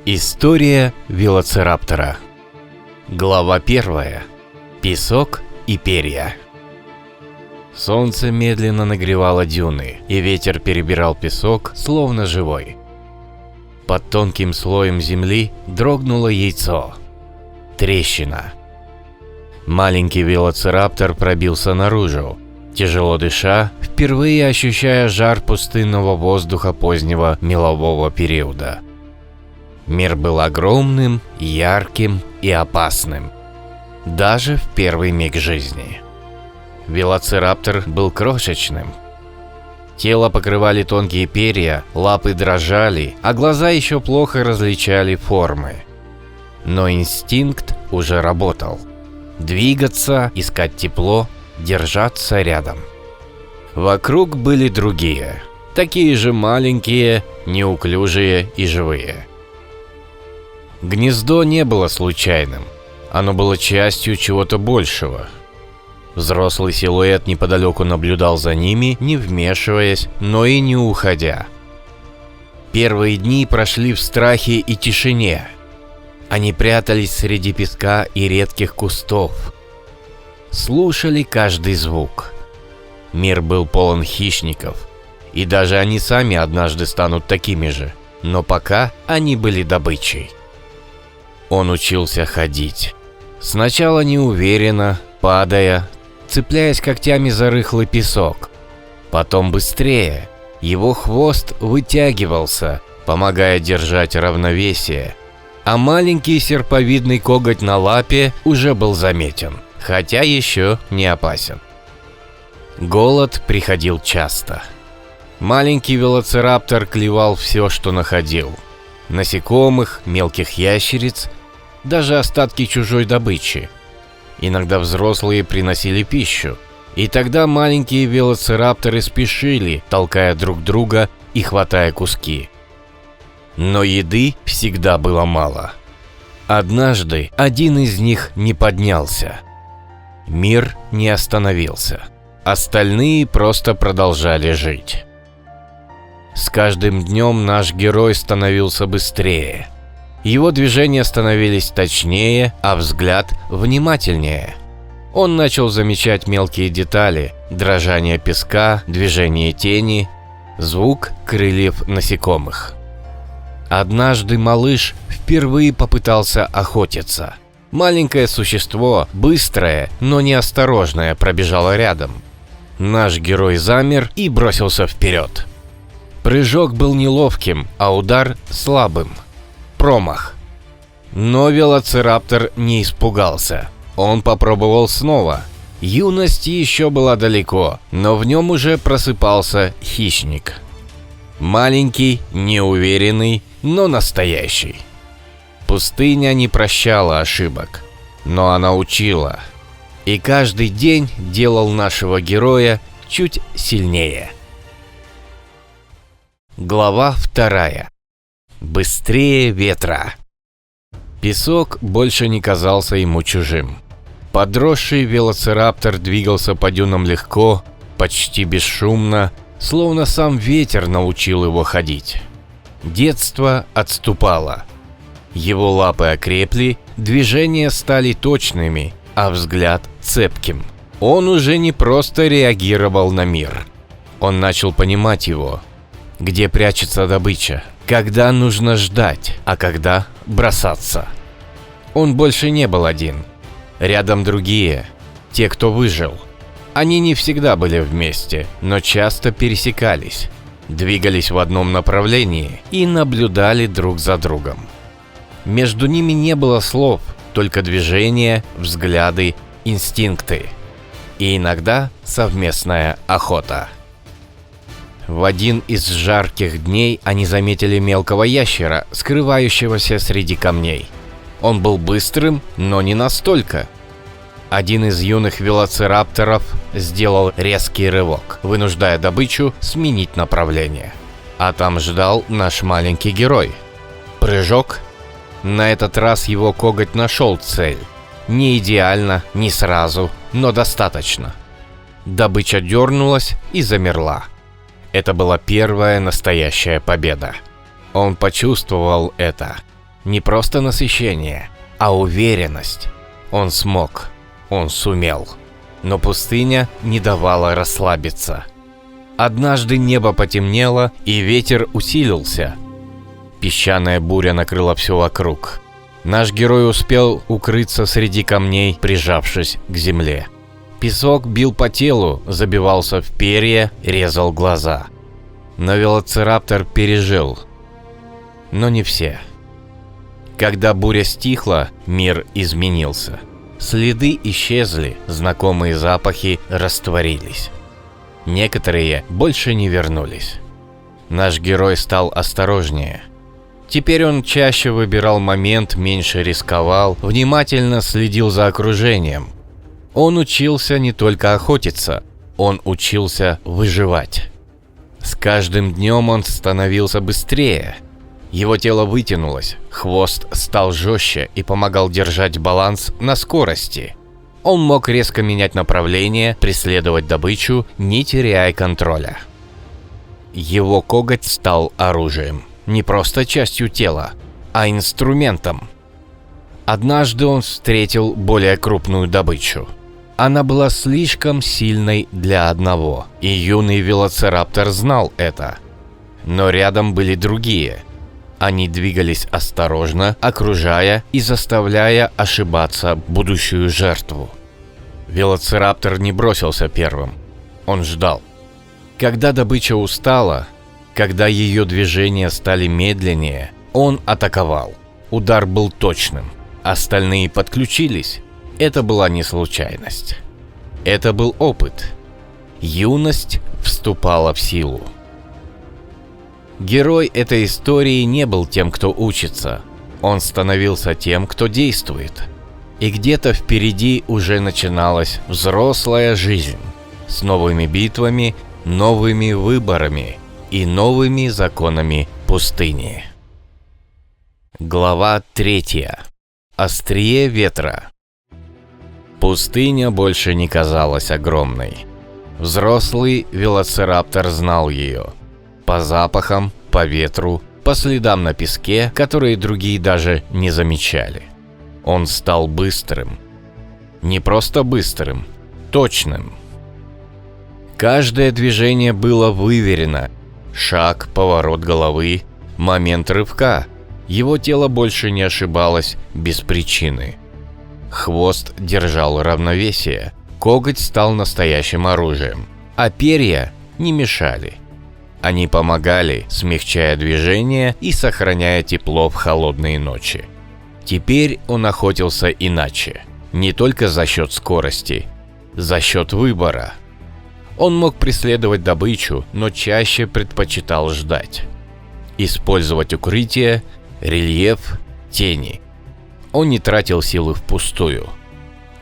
История велоцираптора. Глава 1. Песок и перья. Солнце медленно нагревало дюны, и ветер перебирал песок, словно живой. Под тонким слоем земли дрогнуло яйцо. Трещина. Маленький велоцираптор пробился наружу, тяжело дыша, впервые ощущая жар пустынного воздуха позднего мелового периода. Мир был огромным, ярким и опасным, даже в первый миг жизни. Велоцираптор был крошечным. Тело покрывали тонкие перья, лапы дрожали, а глаза еще плохо различали формы. Но инстинкт уже работал. Двигаться, искать тепло, держаться рядом. Вокруг были другие, такие же маленькие, неуклюжие и живые. Гнездо не было случайным, оно было частью чего-то большего. Взрослый силуэт неподалеку наблюдал за ними, не вмешиваясь, но и не уходя. Первые дни прошли в страхе и тишине. Они прятались среди песка и редких кустов. Слушали каждый звук. Мир был полон хищников, и даже они сами однажды станут такими же, но пока они были добычей. Он учился ходить. Сначала неуверенно, падая, цепляясь когтями за рыхлый песок. Потом быстрее. Его хвост вытягивался, помогая держать равновесие. А маленький серповидный коготь на лапе уже был заметен, хотя еще не опасен. Голод приходил часто. Маленький велоцираптор клевал все, что находил. Насекомых, мелких ящериц, даже остатки чужой добычи. Иногда взрослые приносили пищу, и тогда маленькие велоцирапторы спешили, толкая друг друга и хватая куски. Но еды всегда было мало. Однажды один из них не поднялся. Мир не остановился. Остальные просто продолжали жить. С каждым днем наш герой становился быстрее. Его движения становились точнее, а взгляд внимательнее. Он начал замечать мелкие детали: дрожание песка, движение тени, звук крыльев насекомых. Однажды малыш впервые попытался охотиться. Маленькое существо, быстрое, но неосторожное, пробежало рядом. Наш герой замер и бросился вперед. Прыжок был неловким, а удар слабым. Промах. Но велоцираптор не испугался. Он попробовал снова. Юность еще была далеко, но в нем уже просыпался хищник. Маленький, неуверенный, но настоящий. Пустыня не прощала ошибок, но она учила. И каждый день делал нашего героя чуть сильнее. Глава 2. Быстрее ветра. Песок больше не казался ему чужим. Подросший велоцираптор двигался по дюнам легко, почти бесшумно, словно сам ветер научил его ходить. Детство отступало. Его лапы окрепли, движения стали точными, а взгляд цепким. Он уже не просто реагировал на мир. Он начал понимать его. Где прячется добыча, когда нужно ждать, а когда бросаться. Он больше не был один. Рядом другие, те, кто выжил. Они не всегда были вместе, но часто пересекались, двигались в одном направлении и наблюдали друг за другом. Между ними не было слов, только движения, взгляды, инстинкты. И иногда совместная охота. В один из жарких дней они заметили мелкого ящера, скрывающегося среди камней. Он был быстрым, но не настолько. Один из юных велоцирапторов сделал резкий рывок, вынуждая добычу сменить направление. А там ждал наш маленький герой. Прыжок. На этот раз его коготь нашел цель. Не идеально, не сразу, но достаточно. Добыча дернулась и замерла. Это была первая настоящая победа. Он почувствовал это. Не просто насыщение, а уверенность. Он смог, он сумел. Но пустыня не давала расслабиться. Однажды небо потемнело, и ветер усилился. Песчаная буря накрыла все вокруг. Наш герой успел укрыться среди камней, прижавшись к земле. Песок бил по телу, забивался в перья, резал глаза. Но велоцираптор пережил. Но не все. Когда буря стихла, мир изменился. Следы исчезли, знакомые запахи растворились. Некоторые больше не вернулись. Наш герой стал осторожнее. Теперь он чаще выбирал момент, меньше рисковал, внимательно следил за окружением. Он учился не только охотиться, он учился выживать. С каждым днем он становился быстрее. Его тело вытянулось, хвост стал жестче и помогал держать баланс на скорости. Он мог резко менять направление, преследовать добычу, не теряя контроля. Его коготь стал оружием, не просто частью тела, а инструментом. Однажды он встретил более крупную добычу. Она была слишком сильной для одного, и юный велоцираптор знал это. Но рядом были другие. Они двигались осторожно, окружая и заставляя ошибаться будущую жертву. Велоцираптор не бросился первым. Он ждал. Когда добыча устала, когда ее движения стали медленнее, он атаковал. Удар был точным. Остальные подключились. Это была не случайность. Это был опыт. Юность вступала в силу. Герой этой истории не был тем, кто учится. Он становился тем, кто действует. И где-то впереди уже начиналась взрослая жизнь. С новыми битвами, новыми выборами и новыми законами пустыни. Глава 3. Острие ветра. Пустыня больше не казалась огромной. Взрослый велоцираптор знал ее. По запахам, по ветру, по следам на песке, которые другие даже не замечали. Он стал быстрым. Не просто быстрым, точным. Каждое движение было выверено. Шаг, поворот головы, момент рывка. Его тело больше не ошибалось без причины. Хвост держал равновесие. Коготь стал настоящим оружием. А перья не мешали. Они помогали, смягчая движение и сохраняя тепло в холодные ночи. Теперь он охотился иначе. Не только за счет скорости, за счет выбора. Он мог преследовать добычу, но чаще предпочитал ждать. Использовать укрытие, рельеф, тени. Он не тратил силы впустую.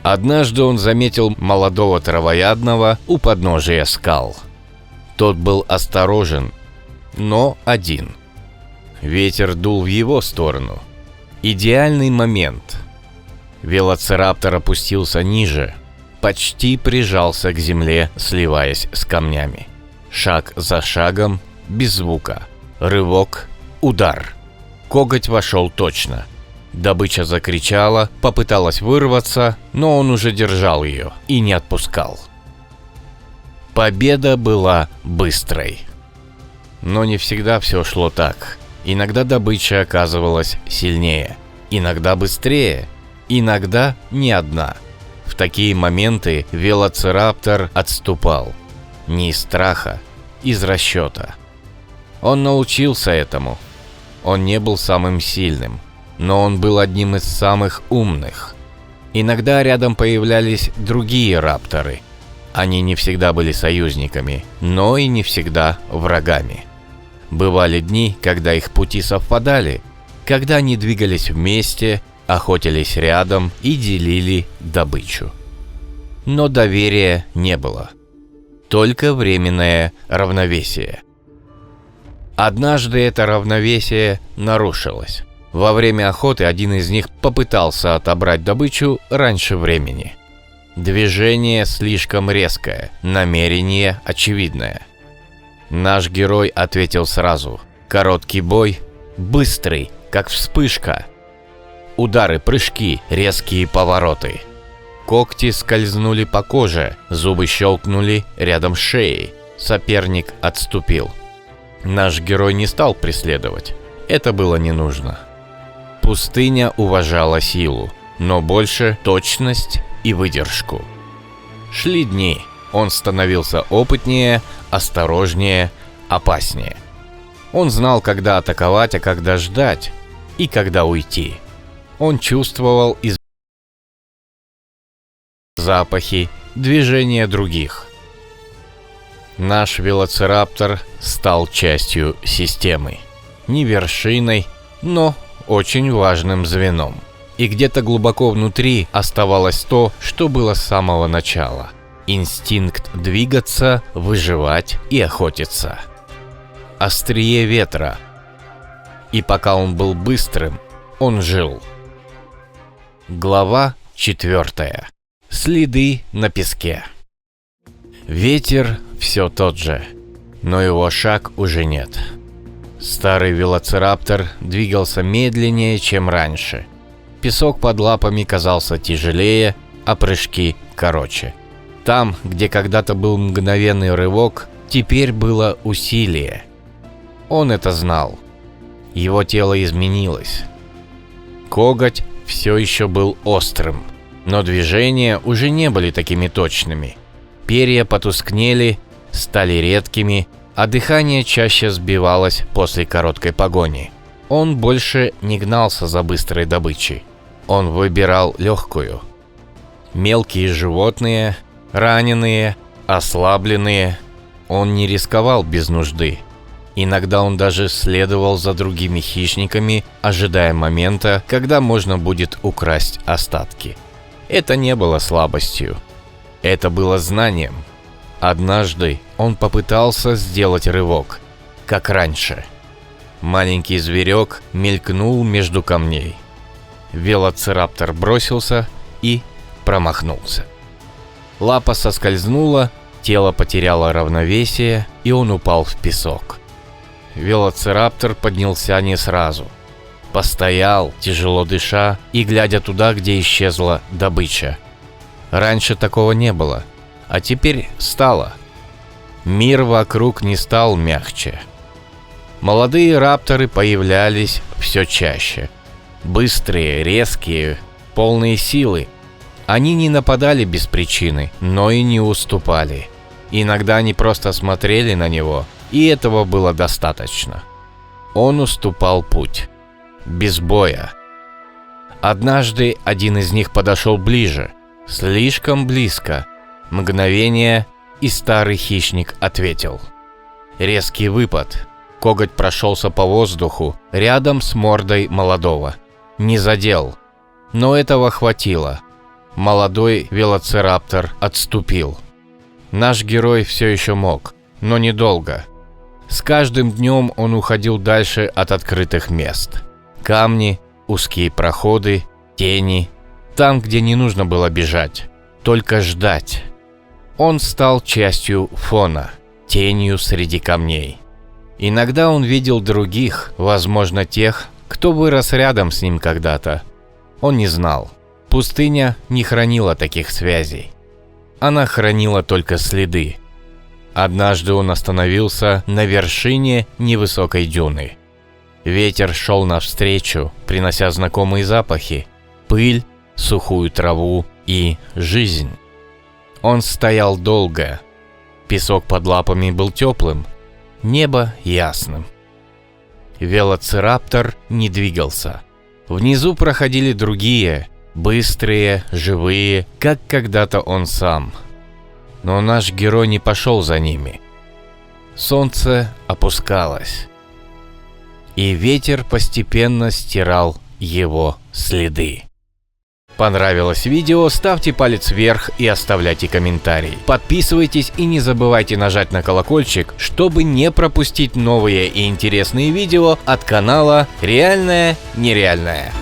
Однажды он заметил молодого травоядного у подножия скал. Тот был осторожен, но один. Ветер дул в его сторону. Идеальный момент. Велоцираптор опустился ниже, почти прижался к земле, сливаясь с камнями. Шаг за шагом, без звука. Рывок, удар. Коготь вошел точно. Добыча закричала, попыталась вырваться, но он уже держал ее и не отпускал. Победа была быстрой. Но не всегда все шло так. Иногда добыча оказывалась сильнее, иногда быстрее, иногда не одна. В такие моменты велоцираптор отступал. Не из страха, из расчета. Он научился этому. Он не был самым сильным, но он был одним из самых умных. Иногда рядом появлялись другие рапторы. Они не всегда были союзниками, но и не всегда врагами. Бывали дни, когда их пути совпадали, когда они двигались вместе, охотились рядом и делили добычу. Но доверия не было. Только временное равновесие. Однажды это равновесие нарушилось. Во время охоты один из них попытался отобрать добычу раньше времени. Движение слишком резкое, намерение очевидное. Наш герой ответил сразу. Короткий бой, быстрый, как вспышка, Удары, прыжки, резкие повороты. Когти скользнули по коже, зубы щелкнули рядом с шеей. Соперник отступил. Наш герой не стал преследовать. Это было не нужно. Пустыня уважала силу, но больше точность и выдержку. Шли дни. Он становился опытнее, осторожнее, опаснее. Он знал, когда атаковать, а когда ждать, и когда уйти. Он чувствовал запахи, движения других. Наш велоцираптор стал частью системы. Не вершиной, но очень важным звеном. И где-то глубоко внутри оставалось то, что было с самого начала. Инстинкт двигаться, выживать и охотиться. Острие ветра. И пока он был быстрым, он жил. Глава 4. Следы на песке. Ветер все тот же, но его шаг уже нет. Старый велоцираптор двигался медленнее, чем раньше. Песок под лапами казался тяжелее, а прыжки короче. Там, где когда-то был мгновенный рывок, теперь было усилие. Он это знал. Его тело изменилось. Коготь все еще был острым, но движения уже не были такими точными. Перья потускнели, стали редкими, а дыхание чаще сбивалось после короткой погони. Он больше не гнался за быстрой добычей. Он выбирал легкую. Мелкие животные, раненые, ослабленные. Он не рисковал без нужды. Иногда он даже следовал за другими хищниками, ожидая момента, когда можно будет украсть остатки. Это не было слабостью. Это было знанием. Однажды он попытался сделать рывок, как раньше. Маленький зверек мелькнул между камней. Велоцираптор бросился и промахнулся. Лапа соскользнула, тело потеряло равновесие, и он упал в песок. Велоцираптор поднялся не сразу. Постоял, тяжело дыша и глядя туда, где исчезла добыча. Раньше такого не было, а теперь стало. Мир вокруг не стал мягче. Молодые рапторы появлялись все чаще. Быстрые, резкие, полные силы. Они не нападали без причины, но и не уступали. Иногда они просто смотрели на него, и этого было достаточно. Он уступал путь. Без боя. Однажды один из них подошел ближе. Слишком близко. Мгновение, и старый хищник ответил. Резкий выпад. Коготь прошелся по воздуху рядом с мордой молодого. Не задел. Но этого хватило. Молодой велоцираптор отступил. Наш герой все еще мог, но недолго. С каждым днем он уходил дальше от открытых мест. Камни, узкие проходы, тени. Там, где не нужно было бежать, только ждать. Он стал частью фона, тенью среди камней. Иногда он видел других, возможно, тех, кто вырос рядом с ним когда-то. Он не знал. Пустыня не хранила таких связей. Она хранила только следы. Однажды он остановился на вершине невысокой дюны. Ветер шел навстречу, принося знакомые запахи: пыль, сухую траву и жизнь. Он стоял долго. Песок под лапами был теплым, небо ясным. Велоцираптор не двигался. Внизу проходили другие, быстрые, живые, как когда-то он сам. Но наш герой не пошел за ними. Солнце опускалось, и ветер постепенно стирал его следы. Понравилось видео? Ставьте палец вверх и оставляйте комментарий. Подписывайтесь и не забывайте нажать на колокольчик, чтобы не пропустить новые и интересные видео от канала Реальное Нереальное.